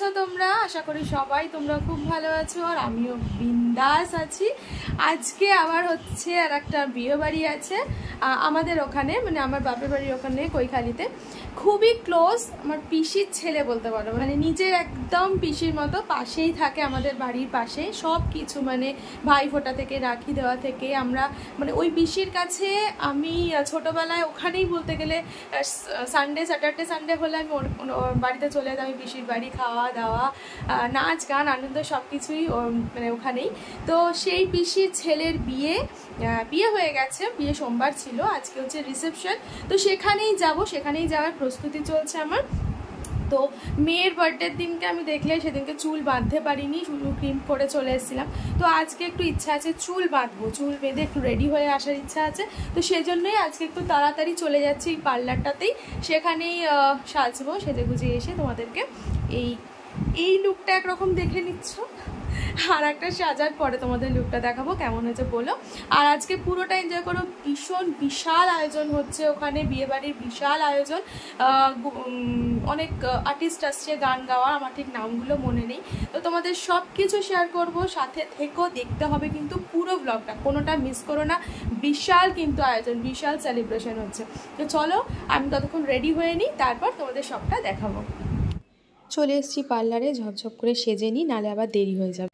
আছো তোমরা? আশা করি সবাই তোমরা খুব ভালো আছো আর আমিও বিন্দাস আছি। আজকে আবার হচ্ছে আর একটা বিয়ে বাড়ি আছে আমাদের ওখানে, মানে আমার বাপের বাড়ির ওখানে কৈখালিতে। খুবই ক্লোজ, আমার পিসির ছেলে বলতে পারো, মানে নিজের একদম পিসির মতো, পাশেই থাকে, আমাদের বাড়ির পাশে সব কিছু, মানে ভাই ফোঁটা থেকে রাখি দেওয়া থেকে আমরা, মানে ওই পিসির কাছে আমি ছোটোবেলায় ওখানেই বলতে গেলে স্যাটারডে সানডে হলে আমি ওর বাড়িতে চলে যেতাম। আমি পিসির বাড়ি, খাওয়া দাওয়া, নাচ গান আনন্দ সব কিছুই মানে ওখানেই। তো সেই পিসির ছেলের বিয়ে হয়ে গেছে, বিয়ে সোমবার ছিল, আজকে হচ্ছে রিসেপশন। তো সেখানেই যাওয়ার প্রস্তুতি চলছে আমার। তো মেয়ের বার্থডের দিনকে আমি দেখলে সেদিনকে চুল বাঁধতে পারিনি, শুধু ক্রিম করে চলে এসেছিলাম। তো আজকে একটু ইচ্ছা আছে চুল বাঁধবো, চুল বেঁধে একটু রেডি হয়ে আসার ইচ্ছা আছে। তো সেজন্যই আজকে একটু তাড়াতাড়ি চলে যাচ্ছি পার্লারটাতেই, সেখানেই সাজবো। সেজে গুজে এসে তোমাদেরকে এই লুকটা একরকম দেখে নিচ্ছ, আর একটা সাজার পরে তোমাদের লুকটা দেখাবো কেমন হয়েছে বলো। আর আজকে পুরোটা এনজয় করো। বিশাল আয়োজন হচ্ছে ওখানে, বিয়েবাড়ির বিশাল আয়োজন। অনেক আর্টিস্ট আসছে গান গাওয়া, আমার ঠিক নামগুলো মনে নেই। তো তোমাদের সব কিছু শেয়ার করবো, সাথে থেকেও দেখতে হবে কিন্তু পুরো ব্লগটা, কোনোটা মিস করো না। বিশাল কিন্তু আয়োজন, বিশাল সেলিব্রেশন হচ্ছে। তো চলো আমি ততক্ষণ রেডি হয়ে নিই, তারপর তোমাদের সবটা দেখাবো। চলে এসেছি পার্লারে, ঝপঝপ করে সেজে নিই, নালে আবার দেরি হয়ে যাবে।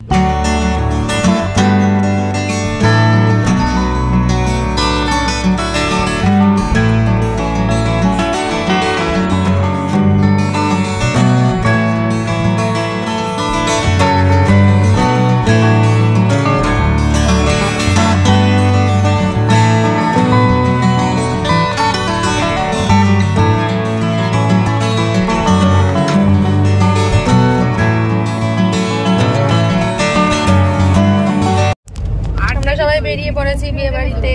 বেরিয়ে পড়েছি বিয়ে বাড়িতে,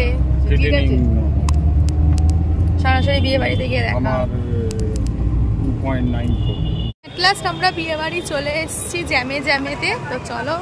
ঠিক আছে, সরাসরি বিয়ে বাড়িতে গিয়ে দেখা। এট লাস্ট আমরা বিয়ে বাড়ি চলে এসেছি জ্যামেতে। তো চলো।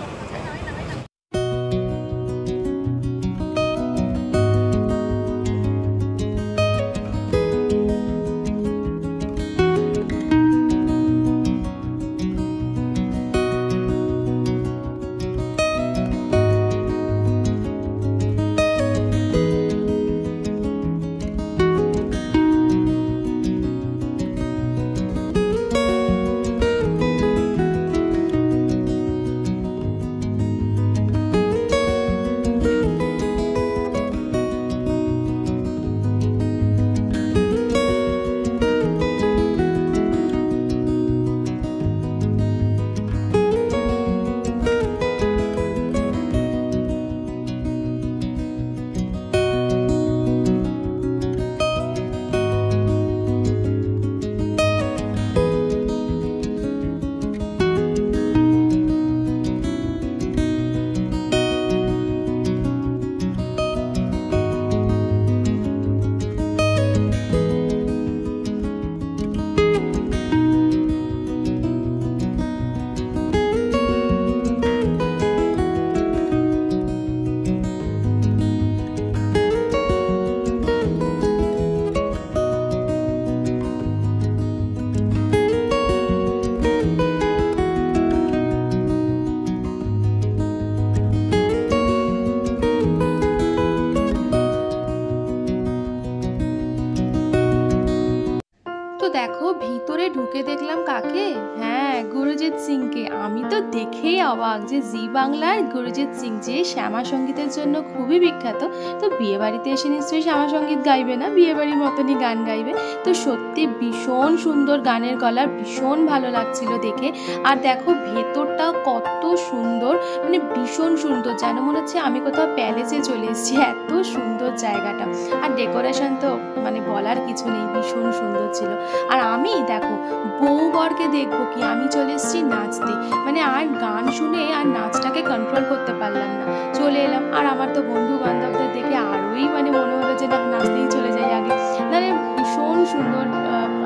দেখো ভিতরে ঢুকে দেখলাম কাকে, হ্যাঁ গুরুজিৎ সিংকে। আমি তো দেখেই অবাক যে জি বাংলার গুরুজিৎ সিং, যে শ্যামা সঙ্গীতের জন্য খুবই বিখ্যাত, তো বিয়ে বাড়িতে এসে নিশ্চয়ই শ্যামা সঙ্গীত গাইবে না, বিয়ে বাড়ির মতনই গান গাইবে। তো সত্যি ভীষণ সুন্দর গানের গলা, ভীষণ ভালো লাগছিল দেখে। আর দেখো ভেতরটা কত সুন্দর, মানে ভীষণ সুন্দর, যেন মনে হচ্ছে আমি কোথাও প্যালেসে চলে এসেছি, এত সুন্দর জায়গাটা। আর ডেকোরেশন তো মানে বলার কিছু নেই, ভীষণ সুন্দর ছিল। আর আমি দেখো বউ বরকে দেখবো কি, আমি চলে এসেছি নাচতে, মানে আর গান শুনে আর নাচটাকে কন্ট্রোল করতে পারলাম না, চলে এলাম। আর আমার তো বন্ধু বান্ধবদের দেখে আরোই মানে মনে হলো যে না, নাচতেই চলে যাই আগে। মানে ভীষণ সুন্দর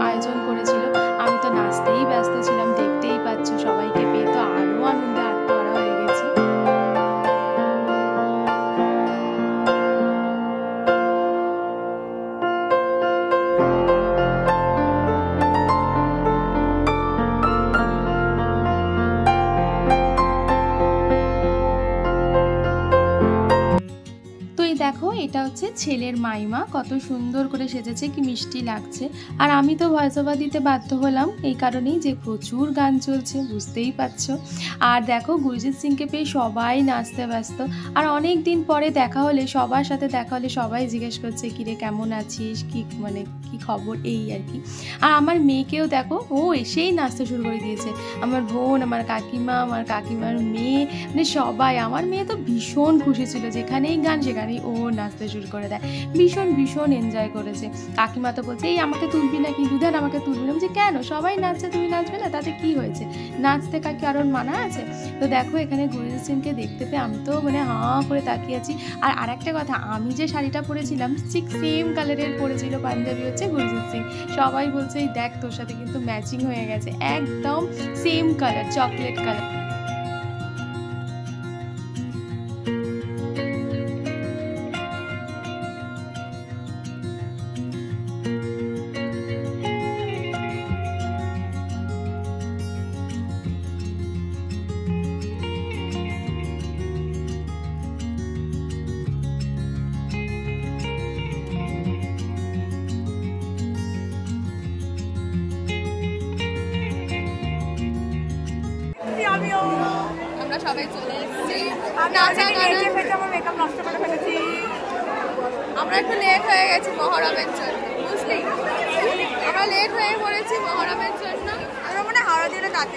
আয়োজন করেছিল, আমি তো নাচতেই ব্যস্ত ছিলাম, দেখতেই পাচ্ছ সবাইকে পেয়ে তো আরও আনন্দে আত্মহারা হয়ে গেছি। এটা হচ্ছে ছেলের মাইমা, কত সুন্দর করে সেজেছে, কি মিষ্টি লাগছে। আর আমি তো ভয়েস ওভার দিতে বাধ্য হলাম এই কারণেই যে প্রচুর গান চলছে, বুঝতেই পারছো। আর দেখো গুরজিৎ সিংকে পেয়ে সবাই নাচতে ব্যস্ত। আর অনেক দিন পরে দেখা হলে, সবার সাথে দেখা হলে সবাই জিজ্ঞেস করছে কিরে কেমন আছিস, কি মানে কি খবর, এই আর কি। আর আমার মেয়েকেও দেখো, ও এসেই নাচতে শুরু করে দিয়েছে। আমার বোন, আমার কাকিমা, আমার কাকিমার মেয়ে, মানে সবাই। আমার মেয়ে তো ভীষণ খুশি ছিল, যেখানেই গান সেখানেই ও নাচতে শুরু করে দেয়। ভীষণ ভীষণ এনজয় করেছে। কাকিমা তো বলছে এই আমাকে তুলবি না, কিন্তু দেন আমাকে তুলবি না। বলছি কেন, সবাই নাচছে তুমি নাচবে না, তাতে কি হয়েছে, নাচতে কারোর মানা আছে। তো দেখো এখানে গুরজিৎ সিংকে দেখতে পেয়ে আমি তো মানে হাঁ করে তাকিয়ে আছি। আর আরেকটা কথা, আমি যে শাড়িটা পরেছিলাম ঠিক সেম কালারের পরেছিল পাঞ্জাবি হচ্ছে গুরজিৎ সিং। সবাই বলছে এই দেখ তোর সাথে কিন্তু ম্যাচিং হয়ে গেছে, একদম সেম কালার, চকলেট কালার। আমরা সবাই চলে এসেছি, আমরা একটু লেট হয়ে গেছি মহরমের জন্য, বুঝলি, আমরা লেট হয়ে পড়েছি মহরমের জন্য। আমরা মানে হাওড়া দিয়ে তাতে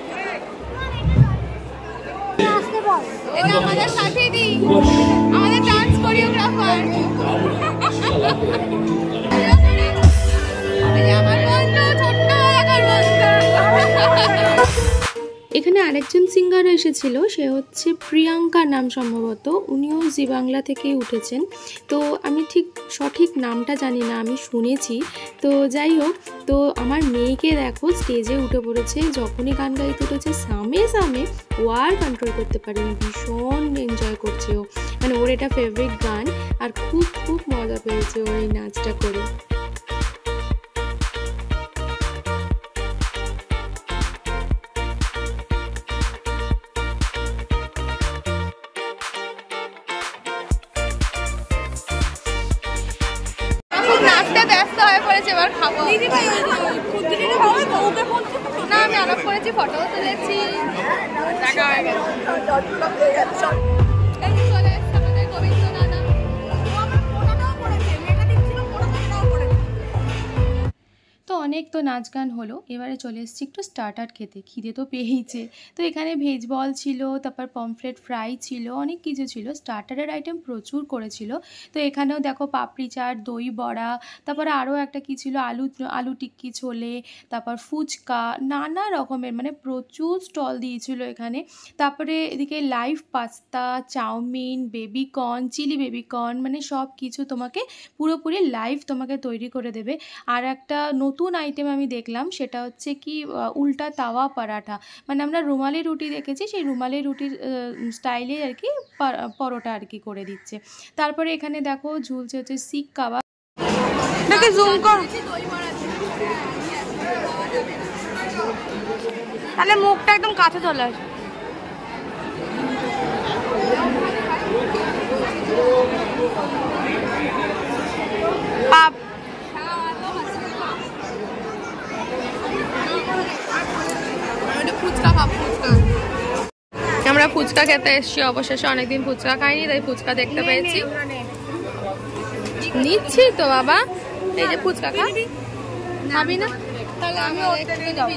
এটা আমাদের সাথে দিই, আমাদের ডান্স কোরিওগ্রাফার আমার বন্ধু, ছোট্ট এলাকার বন্ধু। এখানে আরেকজন সিঙ্গার এসেছিল, সে হচ্ছে প্রিয়াঙ্কা নাম সম্ভবত, উনিও জি বাংলা থেকে উঠেছেন। তো আমি ঠিক সঠিক নামটা জানি না, আমি শুনেছি। তো যাই হোক, তো আমার মেয়েকে দেখো স্টেজে উঠে পড়েছে, যখনই গান গাইতে উঠেছে সামে সামে ও আর কন্ট্রোল করতে পারেনি, ভীষণ এনজয় করছে ও, মানে ওর এটা ফেভারিট গান। আর খুব খুব মজা পেয়েছে ওর এই নাচটা করে। নাচতে ব্যস্ত হয়ে পড়েছে, এবার খাবো না, আমি আলাপ করেছি, ফটো তুলেছি, দেখা হয়ে গেছে। চলে এসছে আমাদের গোবিন্দ দাদা। তো অনেক তো নাচ গান হলো, এবারে চলে এসেছি একটু স্টার্টার খেতে, খিদে তো পেয়েইছে। তো এখানে ভেজ বল ছিল, তারপর পমফ্রেট ফ্রাই ছিল, অনেক কিছু ছিল, স্টার্টারের আইটেম প্রচুর করেছিল। তো এখানেও দেখো পাপড়ি চাট, দই বড়া, তারপরে আরও একটা কী ছিল, আলু টিক্কি ছোলে, তারপর ফুচকা, নানা রকমের মানে প্রচুর স্টল দিয়েছিল এখানে। তারপরে এদিকে live pasta, chowmein, baby corn, chilli baby corn, মানে সব কিছু তোমাকে পুরোপুরি লাইভ তোমাকে তৈরি করে দেবে। আর একটা নতুন আইটেম আমি দেখলাম, সেটা হচ্ছে কি উল্টা তাওয়া পরাঠা, মানে আমরা রুমালি রুটি দেখেছি, সেই রুমালি রুটির স্টাইলে আর কি পরোটা আর কি করে দিচ্ছে। তারপরে এখানে দেখো ঝুলছে হচ্ছে শিক কাবাব, তাহলে মুখটা একদম কাছে চলে আসে। পাপ ফুচকা খাবো, ফুচকা আমরা ফুচকা খেতে এসেছি, অবশেষে অনেকদিন ফুচকা খাইনি, তাই ফুচকা দেখতে পেয়েছি, নিচ্ছি তো বাবা। এই যে ফুচকা খাবি না, তাহলে আমি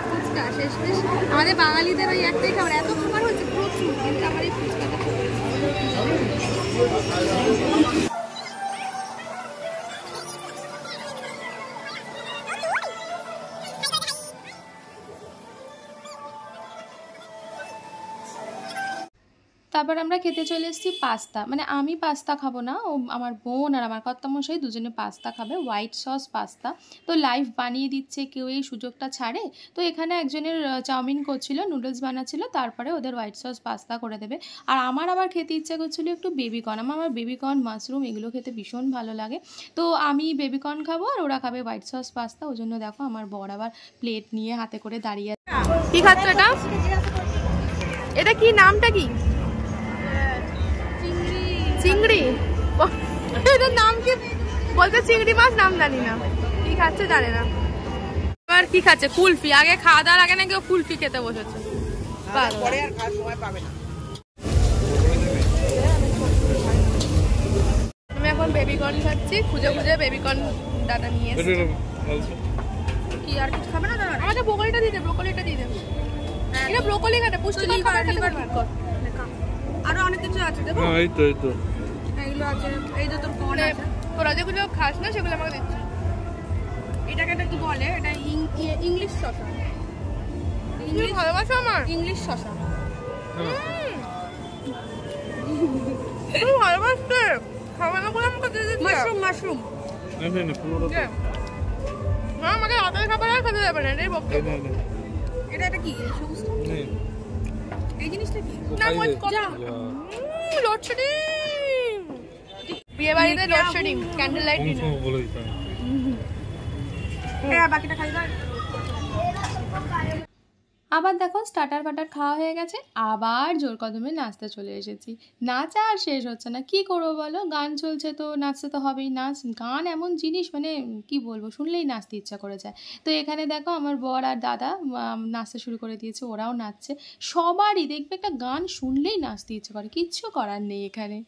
ফুচকা শেষ শেষ, আমাদের বাঙালিদের ওই একটাই খাবার, এত খাবার হচ্ছে প্রচুর, কিন্তু আমার এই ফুচকাটা। তারপর আমরা খেতে চলে এসেছি পাস্তা, মানে আমি পাস্তা খাবো না, ও আমার বোন আর আমার কর্তামশাই দুজনে পাস্তা খাবে, হোয়াইট সস পাস্তা। তো লাইভ বানিয়ে দিচ্ছে, কেউ এই সুযোগটা ছাড়ে। তো এখানে একজনের চাউমিন করছিল, নুডলস বানাচ্ছিল, তারপরে ওদের হোয়াইট সস পাস্তা করে দেবে। আর আমার আবার খেতে ইচ্ছা করছিল একটু বেবিকর্ন, আমার বেবিকর্ন মাশরুম এগুলো খেতে ভীষণ ভালো লাগে। তো আমি বেবিকর্ন খাবো আর ওরা খাবে হোয়াইট সস পাস্তা, ওই জন্য দেখো আমার বর আবার প্লেট নিয়ে হাতে করে দাঁড়িয়ে। কি খাচ্ছ এটা? এটা কি নামটা কি? চিংড়ি, এটার নাম কি বলতে, চিংড়ি মাছ নাম জানি না, কি খাচ্ছে জানে না। এবার কি খাচ্ছে, কুলফি। আগে খাওয়া দাওয়ার আগে নাকি ও কুলফি খেতে বসেছে। আমি এখন বেবিকর্ন খাচ্ছি, খুঁজে খুঁজে বেবিকর্ন দাদা নিয়ে এসেছে। কি আর কিছু খাবে না দাদা? আমাকে ব্রোকলিটা দিয়ে দে, ব্রোকলিটা দিয়ে দে। এটা ব্রোকলি খাতে পুষ্টিকর খাবার খেতে পারবে। আরো অনেক কিছু আছে দেবো। হ্যাঁ এই তো এইগুলো আছে, এই যে তোর কোন আছে, তোরা যেগুলো খাস না সেগুলো আমাকে দিচ্ছি। এটাকে কি বলে? এটা ইংলিশ শসা। ইংলিশ ভালোবাসো আমার? ইংলিশ শসা। তুমি ভালোবাসতে খাবে না বলে আমাকে দিয়ে দিচ্ছি। মাশরুম না, আমাকে রাতের খাবার আর খেতে যাবে না, এটাই বক্তব্য। এটা কি সবুজ? এই জিনিসটা কি? না লোডশেডিং, বিয়ে বাড়িতে লোডশেডিং, ক্যান্ডেল লাইট বলে দিতাম। বাকিটা খাই দাও। আবার দেখো স্টার্টার বাটার খাওয়া হয়ে গেছে, আবার জোর কদমে নাচতে চলে এসেছি। নাচ আর শেষ হচ্ছে না, কি করবো বলো, গান চলছে তো নাচতে তো হবেই। গান এমন জিনিস, মানে কি বলবো, শুনলেই নাচতে ইচ্ছা করে যায়। তো এখানে দেখো আমার বর আর দাদা নাচতে শুরু করে দিয়েছে, ওরাও নাচছে। সবারই দেখবে একটা গান শুনলেই নাচতে ইচ্ছে করে, কিচ্ছু করার নেই এখানে।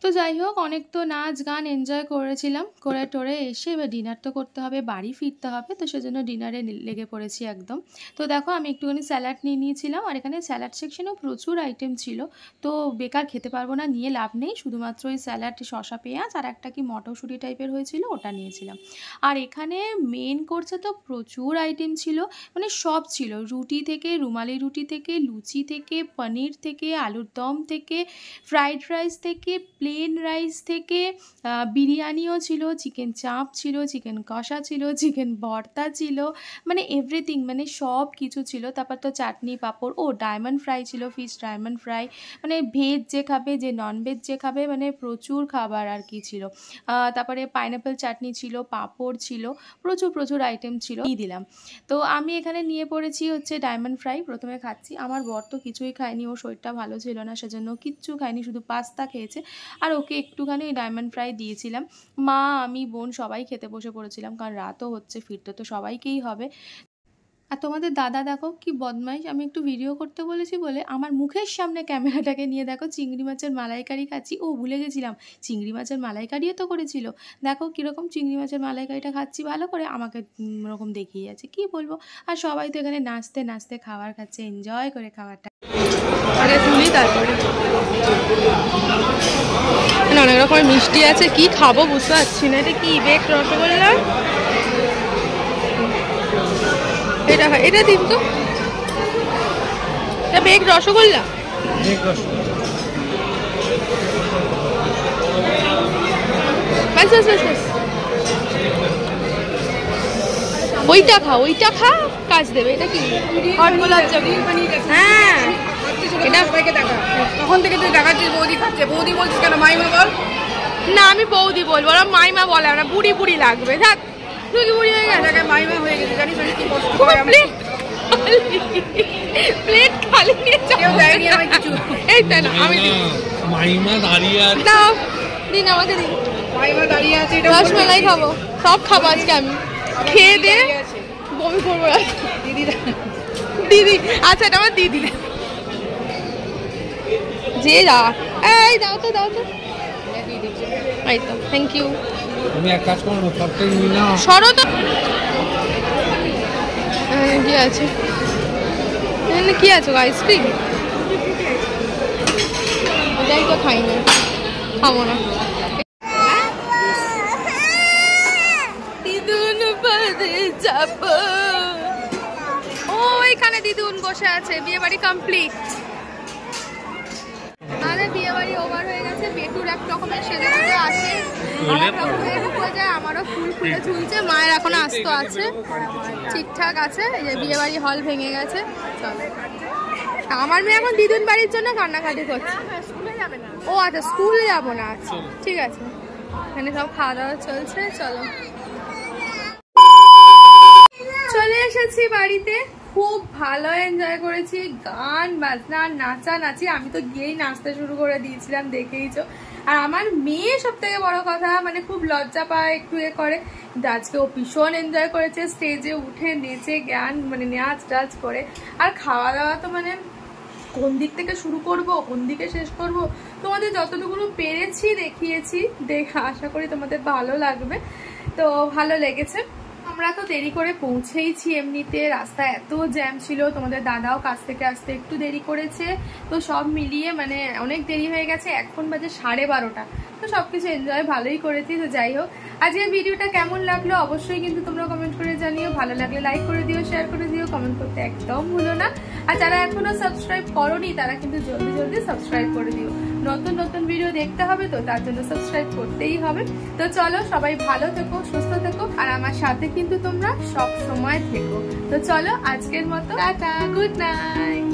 তো যাই হোক, অনেক তো নাচ গান এনজয় করেছিলাম, করে টোরে এসে এবার ডিনার তো করতে হবে, বাড়ি ফিরতে হবে, তো সেজন্য ডিনারে লেগে পড়েছি একদম। তো দেখো আমি একটুখানি স্যালাড নিয়ে নিয়েছিলাম, আর এখানে স্যালাড সেকশনেও প্রচুর আইটেম ছিল, তো বেকার খেতে পারবো না, নিয়ে লাভ নেই। শুধুমাত্র ওই স্যালাড, শসা পেঁয়াজ আর একটা কি মটরশুঁটি টাইপের হয়েছিল, ওটা নিয়েছিলাম। আর এখানে মেন কোর্সে তো প্রচুর আইটেম ছিল, মানে সব ছিল, রুটি থেকে, রুমালি রুটি থেকে, লুচি থেকে, পনির থেকে, আলুর দম থেকে, ফ্রাইড রাইস থেকে, প্লেন রাইস থেকে, বিরিয়ানিও ছিল, চিকেন চাপ ছিল, চিকেন কষা ছিল, চিকেন ভর্তা ছিল, মানে এভরিথিং, মানে সব কিছু ছিল। তারপর তো চাটনি পাঁপড়, ও ডায়মন্ড ফ্রাই ছিল, ফিশ ডায়মন্ড ফ্রাই, মানে ভেজ যে খাবে, যে নন ভেজ যে খাবে, মানে প্রচুর খাবার আর কি ছিল। তারপরে পাইনাপেল চাটনি ছিল, পাঁপড় ছিল, প্রচুর আইটেম ছিল, দিলাম। তো আমি এখানে নিয়ে পড়েছি হচ্ছে ডায়মন্ড ফ্রাই, প্রথমে খাচ্ছি। আমার বর তো কিছুই খায়নি, ওর শরীরটা ভালো ছিল না, সেজন্য কিচ্ছু খায়নি, শুধু পাস্তা খেয়েছে। আর ওকে একটুখানি ওই ডায়মন্ড ফ্রাই দিয়েছিলাম। মা, আমি, বোন সবাই খেতে বসে পড়েছিলাম, কারণ রাতও হচ্ছে, ফিরতে তো সবাইকেই হবে। আর তোমাদের দাদা দেখো কি বদমাইশ, আমি একটু ভিডিও করতে বলেছি বলে আমার মুখের সামনে ক্যামেরাটাকে নিয়ে দেখো চিংড়ি মাছের মালাইকারি খাচ্ছি। ও ভুলে গেছিলাম, চিংড়ি মাছের মালাইকারিও তো করেছিল। দেখো কীরকম চিংড়ি মাছের মালাইকারিটা খাচ্ছি ভালো করে, আমাকে ওরকম দেখিয়ে যাচ্ছে, কি বলবো। আর সবাই তো এখানে নাচতে নাচতে খাবার খাচ্ছে, এনজয় করে খাবারটা। আগে তুলি তারপরে অনেক রকমের মিষ্টি আছে, কি খাবো বুঝতে পারছি না। এটা কি বেক রসগোল্লা, এটা দিন তো, এটা বেক রসগোল্লা। ওইটা খা, কাজ দেবে। এটা কি হট গোলাপ জামুন? হ্যাঁ, এটা তখন থেকে তুই দেখাচ্ছিস বৌদি খাচ্ছে, বৌদি বলছিস কেন? মাইমা বল না, আমি বৌদি বলবো, ওরা মাইমা বলে, আমরা বুড়ি বুড়ি লাগবে। থাক, তুই কি বুড়ি হয়ে গেছে? মাইমা হয়ে গেছে, জানিস কি কষ্ট হয় আমার। প্লেট খালি নিয়ে কেউ দেয়নি আমায় কিছু। এই তাই না, আমি মাইমা দাঁড়িয়ে আছে, দাও দিন আমাকে দিন। মাইমা দাঁড়িয়ে আছে, এটা রসমালাই খাবো, সব খাবো আজকে আমি, খেয়ে দে বমি করবো। দিদি, আচ্ছা এটা আমার দিদি। যে যা, এই দাও তো এই তো, থ্যাংক ইউ। আমি এক কাজ করবো, সবটাই নিয়ে নাও, সরো তো। কি আছে এখানে, কি আছে? আইসক্রিম, এটাই তো খাই না, খাবো না। দিদুন বাদে যাব, ও এখানে দিদুন বসে আছে। বিয়ে বাড়ি কমপ্লিট, আরে বিয়ে বাড়ি ওভার হয়ে গেছে। বেটুর এক রকমের সেজে গুজে আসে, আমারও ফুল ফুলে ঝুলছে। মায়ের এখনো আসতো আছে, ঠিকঠাক আছে। এই যে বিয়ে বাড়ি হল ভেঙে গেছে। চলো, আমার মেয়ে এখন দিদুন বাড়ির জন্য কান্নাকাটি করছে। ও আচ্ছা, স্কুলে যাবো না, আচ্ছা ঠিক আছে। এখানে সব খাওয়া দাওয়া চলছে। চলো, চলে এসেছি বাড়িতে। খুব ভালো এনজয় করেছি, গান বাজনা নাচানাচি, আমি তো গিয়েই নাচতে শুরু করে দিয়েছিলাম, দেখেইছো। আর আমার মেয়ে সব থেকে বড় কথা মানে খুব লজ্জা পায়, একটু এ করে, কিন্তু আজকে ও ভীষণ এনজয় করেছে, স্টেজে উঠে নেচে গান মানে নাচ টাচ করে। আর খাওয়া দাওয়া তো মানে কোন দিক থেকে শুরু করব কোন দিকে শেষ করব, তোমাদের যতটুকু পেরেছি দেখিয়েছি, আশা করি তোমাদের ভালো লাগবে। তো ভালো লেগেছে। আমরা তো দেরি করে পৌঁছেইছি, এমনিতে রাস্তায় এত জ্যাম ছিল, তোমাদের দাদাও কাছ থেকে আসতে একটু দেরি করেছে, তো সব মিলিয়ে মানে অনেক দেরি হয়ে গেছে, এখন বাজে 12:30। তো সবকিছু এনজয় ভালোই করেছি। তো যাই হোক, আজকের ভিডিওটা কেমন লাগলো অবশ্যই কিন্তু তোমরা কমেন্ট করে জানিও, ভালো লাগলে লাইক করে দিও, শেয়ার করে দিও, কমেন্ট করতে একদম ভুলো না। আর যারা এখনো সাবস্ক্রাইব করোনি তারা কিন্তু জলদি জলদি সাবস্ক্রাইব করে দিও, নতুন নতুন ভিডিও দেখতে হবে তো তার জন্য সাবস্ক্রাইব করতেই হবে। তো চলো, সবাই ভালো থেকো, সুস্থ থেকো, আর আমার সাথে কিন্তু তোমরা সব সময় থেকো। তো চলো, আজকের মতো টাটা, গুড নাইট।